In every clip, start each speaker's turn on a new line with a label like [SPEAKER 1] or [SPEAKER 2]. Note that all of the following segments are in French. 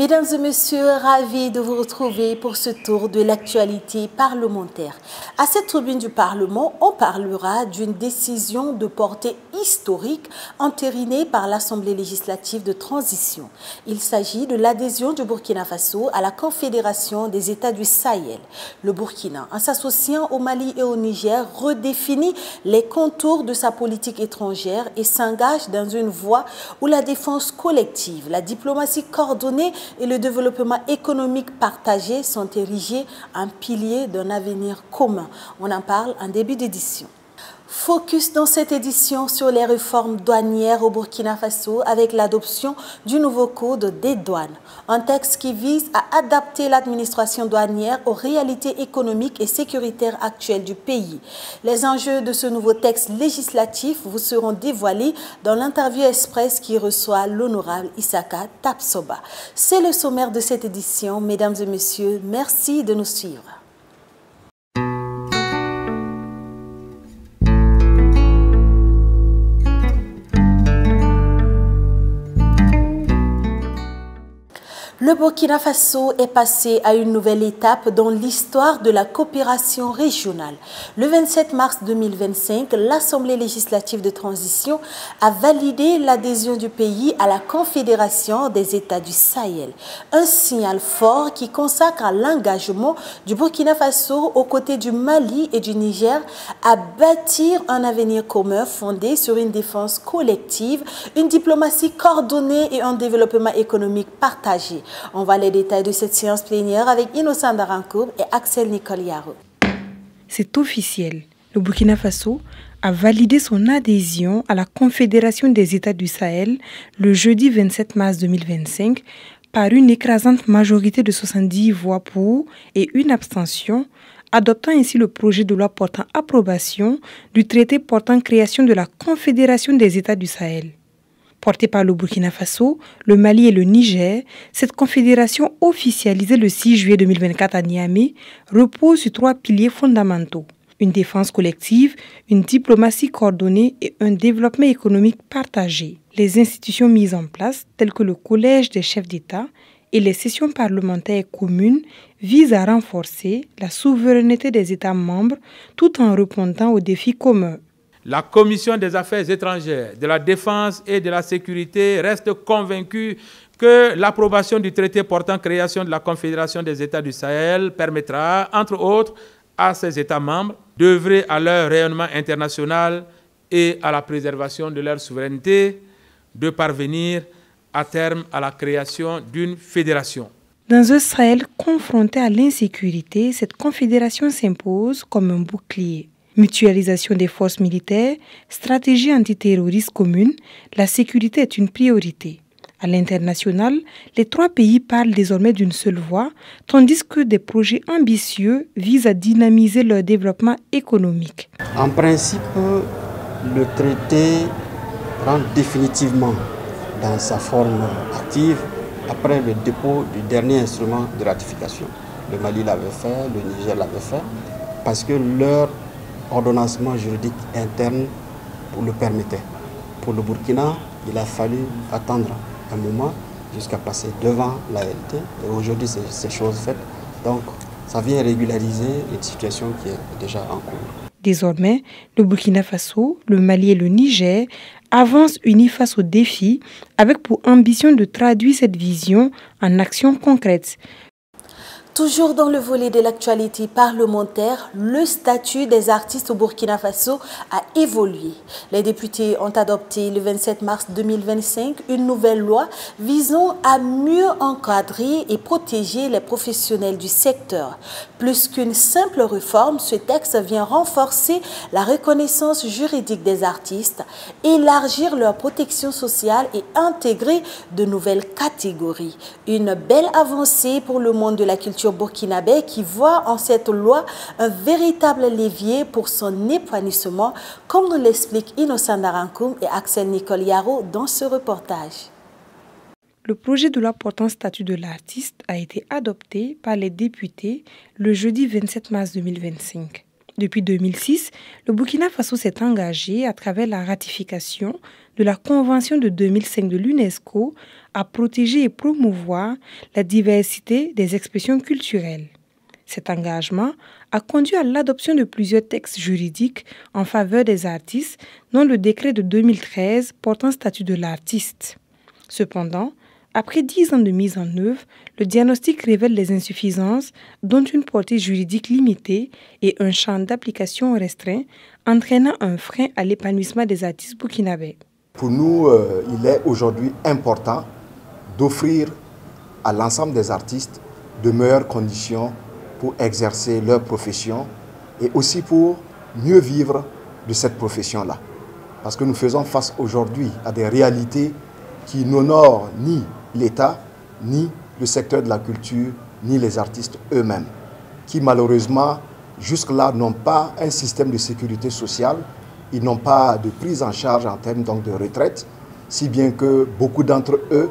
[SPEAKER 1] Mesdames et messieurs, ravis de vous retrouver pour ce tour de l'actualité parlementaire. À cette tribune du Parlement, on parlera d'une décision de portée historique entérinée par l'Assemblée législative de transition. Il s'agit de l'adhésion du Burkina Faso à la Confédération des États du Sahel. Le Burkina, en s'associant au Mali et au Niger, redéfinit les contours de sa politique étrangère et s'engage dans une voie où la défense collective, la diplomatie coordonnée et le développement économique partagé sont érigés en piliers d'un avenir commun. On en parle en début d'édition. Focus dans cette édition sur les réformes douanières au Burkina Faso avec l'adoption du nouveau code des douanes. Un texte qui vise à adapter l'administration douanière aux réalités économiques et sécuritaires actuelles du pays. Les enjeux de ce nouveau texte législatif vous seront dévoilés dans l'interview express qui reçoit l'honorable Isaka Tapsoba. C'est le sommaire de cette édition. Mesdames et messieurs, merci de nous suivre. Le Burkina Faso est passé à une nouvelle étape dans l'histoire de la coopération régionale. Le 27 mars 2025, l'Assemblée législative de transition a validé l'adhésion du pays à la Confédération des États du Sahel. Un signal fort qui consacre l'engagement du Burkina Faso aux côtés du Mali et du Niger à bâtir un avenir commun fondé sur une défense collective, une diplomatie coordonnée et un développement économique partagé. On voit les détails de cette séance plénière avec Innocent Darancourt et Axel Nicoliaro.
[SPEAKER 2] C'est officiel. Le Burkina Faso a validé son adhésion à la Confédération des États du Sahel le jeudi 27 mars 2025 par une écrasante majorité de 70 voix pour et une abstention, adoptant ainsi le projet de loi portant approbation du traité portant création de la Confédération des États du Sahel. Portée par le Burkina Faso, le Mali et le Niger, cette confédération officialisée le 6 juillet 2024 à Niamey repose sur 3 piliers fondamentaux. Une défense collective, une diplomatie coordonnée et un développement économique partagé. Les institutions mises en place, telles que le Collège des chefs d'État et les sessions parlementaires communes, visent à renforcer la souveraineté des États membres tout en répondant aux défis communs.
[SPEAKER 3] La Commission des affaires étrangères, de la défense et de la sécurité reste convaincue que l'approbation du traité portant création de la Confédération des États du Sahel permettra, entre autres, à ces États membres d'œuvrer à leur rayonnement international et à la préservation de leur souveraineté, de parvenir à terme à la création d'une fédération.
[SPEAKER 2] Dans un Sahel confronté à l'insécurité, cette confédération s'impose comme un bouclier. Mutualisation des forces militaires, stratégie antiterroriste commune, la sécurité est une priorité. À l'international, les 3 pays parlent désormais d'une seule voix, tandis que des projets ambitieux visent à dynamiser leur développement économique.
[SPEAKER 4] En principe, le traité rentre définitivement dans sa forme active après le dépôt du dernier instrument de ratification. Le Mali l'avait fait, le Niger l'avait fait, parce que leur ordonnancement juridique interne le permettait. Pour le Burkina, il a fallu attendre un moment jusqu'à passer devant la réalité. Et aujourd'hui, c'est chose faite. Donc, ça vient régulariser une situation qui est déjà en cours.
[SPEAKER 2] Désormais, le Burkina Faso, le Mali et le Niger avancent unis face aux défis avec pour ambition de traduire cette vision en actions concrètes.
[SPEAKER 1] Toujours dans le volet de l'actualité parlementaire, le statut des artistes au Burkina Faso a évolué. Les députés ont adopté le 27 mars 2025 une nouvelle loi visant à mieux encadrer et protéger les professionnels du secteur. Plus qu'une simple réforme, ce texte vient renforcer la reconnaissance juridique des artistes, élargir leur protection sociale et intégrer de nouvelles catégories. Une belle avancée pour le monde de la culture burkinabé qui voit en cette loi un véritable levier pour son épanouissement, comme nous l'expliquent Innocent Darankoum et Axel Nicoliaro dans ce reportage.
[SPEAKER 2] Le projet de loi portant statut de l'artiste a été adopté par les députés le jeudi 27 mars 2025. Depuis 2006, le Burkina Faso s'est engagé à travers la ratification de la Convention de 2005 de l'UNESCO à protéger et promouvoir la diversité des expressions culturelles. Cet engagement a conduit à l'adoption de plusieurs textes juridiques en faveur des artistes, dont le décret de 2013 portant statut de l'artiste. Cependant, après 10 ans de mise en œuvre, le diagnostic révèle les insuffisances, dont une portée juridique limitée et un champ d'application restreint, entraînant un frein à l'épanouissement des artistes burkinabés.
[SPEAKER 5] Pour nous, il est aujourd'hui important d'offrir à l'ensemble des artistes de meilleures conditions pour exercer leur profession et aussi pour mieux vivre de cette profession-là. Parce que nous faisons face aujourd'hui à des réalités qui n'honorent ni l'État, ni le secteur de la culture, ni les artistes eux-mêmes, qui malheureusement, jusque-là, n'ont pas un système de sécurité sociale, ils n'ont pas de prise en charge en termes donc de retraite, si bien que beaucoup d'entre eux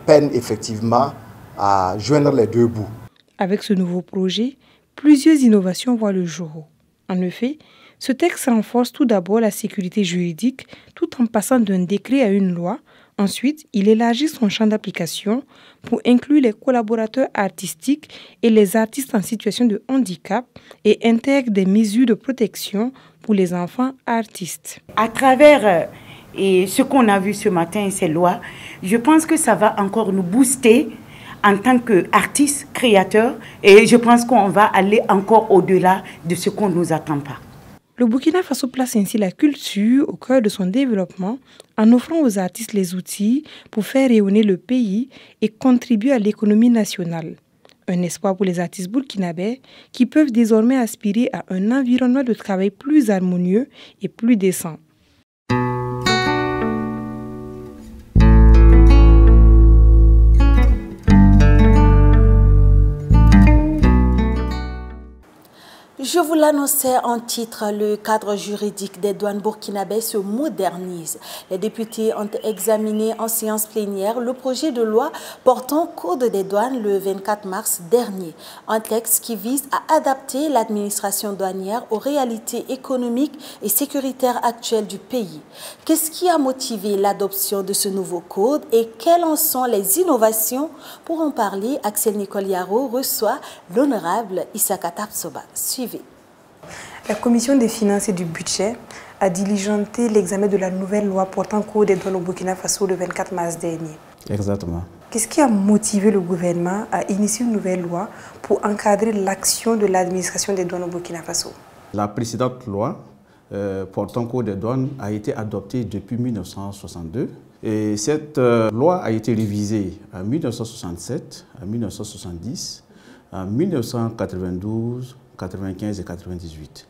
[SPEAKER 5] peinent effectivement à joindre les deux bouts.
[SPEAKER 2] Avec ce nouveau projet, plusieurs innovations voient le jour. En effet, ce texte renforce tout d'abord la sécurité juridique tout en passant d'un décret à une loi. Ensuite, il élargit son champ d'application pour inclure les collaborateurs artistiques et les artistes en situation de handicap et intègre des mesures de protection pour les enfants artistes.
[SPEAKER 6] À travers ce qu'on a vu ce matin, ces lois, je pense que ça va encore nous booster en tant qu'artistes, créateurs, et je pense qu'on va aller encore au-delà de ce qu'on ne nous attend pas.
[SPEAKER 2] Le Burkina Faso place ainsi la culture au cœur de son développement en offrant aux artistes les outils pour faire rayonner le pays et contribuer à l'économie nationale. Un espoir pour les artistes burkinabés qui peuvent désormais aspirer à un environnement de travail plus harmonieux et plus décent.
[SPEAKER 1] Je vous l'annonçais en titre, le cadre juridique des douanes burkinabais se modernise. Les députés ont examiné en séance plénière le projet de loi portant code des douanes le 24 mars dernier. Un texte qui vise à adapter l'administration douanière aux réalités économiques et sécuritaires actuelles du pays. Qu'est-ce qui a motivé l'adoption de ce nouveau code et quelles en sont les innovations? Pour en parler, Axel Nicole Yaro reçoit l'honorable Issaka Tapsoba. Suivez.
[SPEAKER 2] La Commission des finances et du budget a diligenté l'examen de la nouvelle loi portant code des douanes au Burkina Faso le 24 mars dernier.
[SPEAKER 7] Exactement.
[SPEAKER 2] Qu'est-ce qui a motivé le gouvernement à initier une nouvelle loi pour encadrer l'action de l'administration des douanes au Burkina Faso?
[SPEAKER 7] La précédente loi portant code des douanes a été adoptée depuis 1962. Et cette loi a été révisée en 1967, en 1970, en 1992, 95 et 98.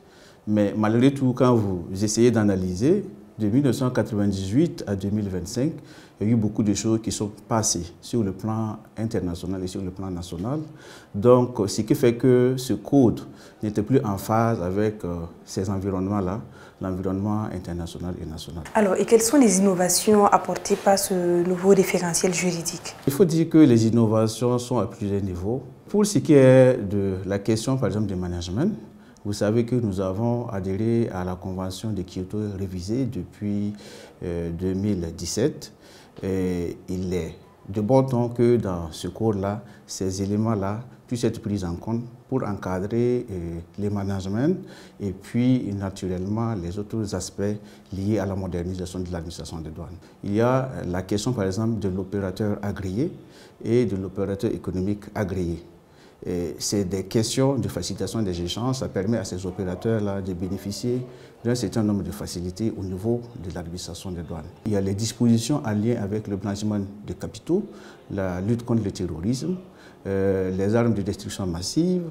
[SPEAKER 7] Mais malgré tout, quand vous essayez d'analyser, de 1998 à 2025, il y a eu beaucoup de choses qui sont passées sur le plan international et sur le plan national. Donc, ce qui fait que ce code n'était plus en phase avec ces environnements-là, l'environnement international et national.
[SPEAKER 2] Alors, et quelles sont les innovations apportées par ce nouveau référentiel juridique?
[SPEAKER 7] Il faut dire que les innovations sont à plusieurs niveaux. Pour ce qui est de la question, par exemple, du management, vous savez que nous avons adhéré à la Convention de Kyoto révisée depuis 2017. Et il est de bon temps que dans ce cours-là, ces éléments-là puissent être pris en compte pour encadrer les managements et puis naturellement les autres aspects liés à la modernisation de l'administration des douanes. Il y a la question par exemple de l'opérateur agréé et de l'opérateur économique agréé. C'est des questions de facilitation des échanges, ça permet à ces opérateurs-là de bénéficier d'un certain nombre de facilités au niveau de l'administration des douanes. Il y a les dispositions en lien avec le blanchiment de capitaux, la lutte contre le terrorisme, les armes de destruction massive,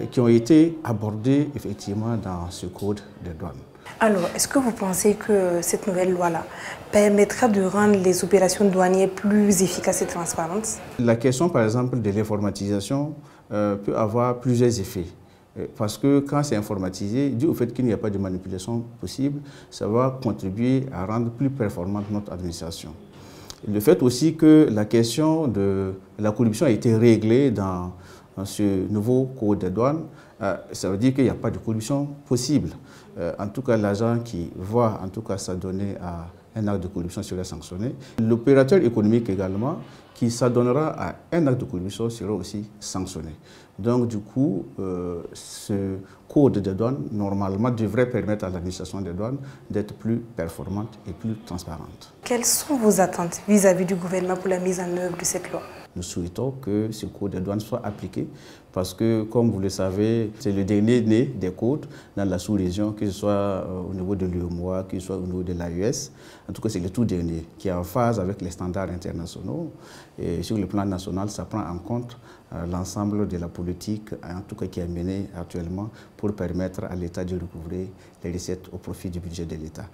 [SPEAKER 7] qui ont été abordées effectivement dans ce code des douanes.
[SPEAKER 2] Alors, est-ce que vous pensez que cette nouvelle loi-là permettra de rendre les opérations douanières plus efficaces et transparentes?
[SPEAKER 7] La question, par exemple, de l'informatisation peut avoir plusieurs effets. Parce que quand c'est informatisé, dû au fait qu'il n'y a pas de manipulation possible, ça va contribuer à rendre plus performante notre administration. Le fait aussi que la question de la corruption a été réglée dans ce nouveau code des douanes, ça veut dire qu'il n'y a pas de corruption possible. En tout cas, l'agent qui va en tout cas s'adonner à un acte de corruption serait sanctionné. L'opérateur économique également, qui s'adonnera à un acte de corruption, sera aussi sanctionné. Donc du coup, ce code des douanes, normalement, devrait permettre à l'administration des douanes d'être plus performante et plus transparente.
[SPEAKER 2] Quelles sont vos attentes vis-à-vis du gouvernement pour la mise en œuvre de cette loi?
[SPEAKER 7] Nous souhaitons que ce code des douanes soit appliqué parce que, comme vous le savez, c'est le dernier né des codes dans la sous-région, que ce soit au niveau de l'UEMOA, que ce soit au niveau de l'AES. En tout cas, c'est le tout dernier qui est en phase avec les standards internationaux. Et sur le plan national, ça prend en compte l'ensemble de la politique, en tout cas qui est menée actuellement, pour permettre à l'État de recouvrer les recettes au profit du budget de l'État.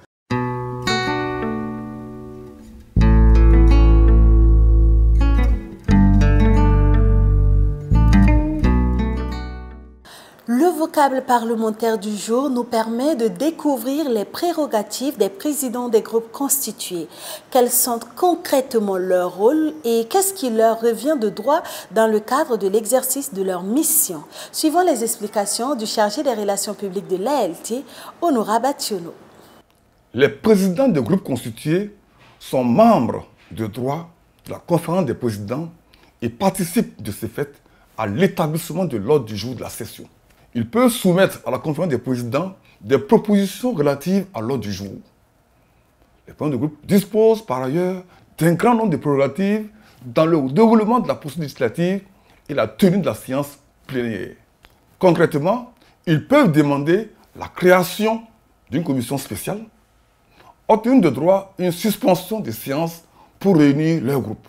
[SPEAKER 1] Le vocable parlementaire du jour nous permet de découvrir les prérogatives des présidents des groupes constitués. Quels sont concrètement leurs rôles et qu'est-ce qui leur revient de droit dans le cadre de l'exercice de leur mission? Suivant les explications du chargé des relations publiques de l'ALT, Honora Bationo.
[SPEAKER 8] Les présidents des groupes constitués sont membres de droit de la conférence des présidents et participent de ce fait à l'établissement de l'ordre du jour de la session. Il peut soumettre à la conférence des présidents des propositions relatives à l'ordre du jour. Les présidents de groupe disposent par ailleurs d'un grand nombre de prérogatives dans le déroulement de la procédure législative et la tenue de la séance plénière. Concrètement, ils peuvent demander la création d'une commission spéciale, obtenir de droit une suspension des séances pour réunir leur groupe.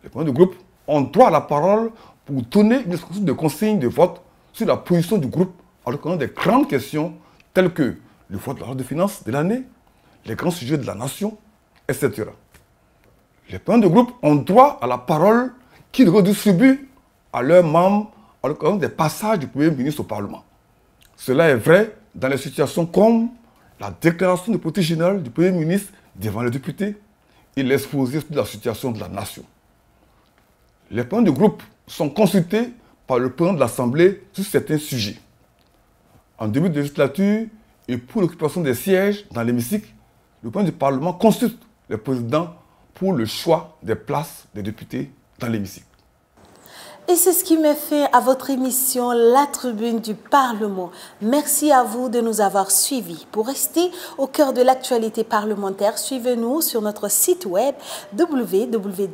[SPEAKER 8] Les présidents de groupe ont droit à la parole pour donner une instruction de consigne de vote sur la position du groupe en l'occurrence des grandes questions telles que le vote de la loi de finances de l'année, les grands sujets de la nation, etc. Les présidents de groupe ont droit à la parole qu'ils redistribuent à leurs membres en l'occurrence des passages du Premier ministre au Parlement. Cela est vrai dans les situations comme la déclaration de politique générale du Premier ministre devant les députés et l'exposé de la situation de la nation. Les présidents de groupe sont consultés par le président de l'Assemblée sur certains sujets. En début de législature et pour l'occupation des sièges dans l'hémicycle, le président du Parlement consulte le président pour le choix des places des députés dans l'hémicycle.
[SPEAKER 1] Et c'est ce qui met fin à votre émission La Tribune du Parlement. Merci à vous de nous avoir suivis. Pour rester au cœur de l'actualité parlementaire, suivez-nous sur notre site web www.alt.bf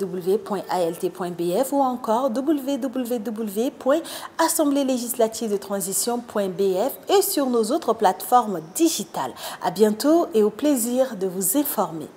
[SPEAKER 1] ou encore www.assembléelégislative-de-transition.bf et sur nos autres plateformes digitales. À bientôt et au plaisir de vous informer.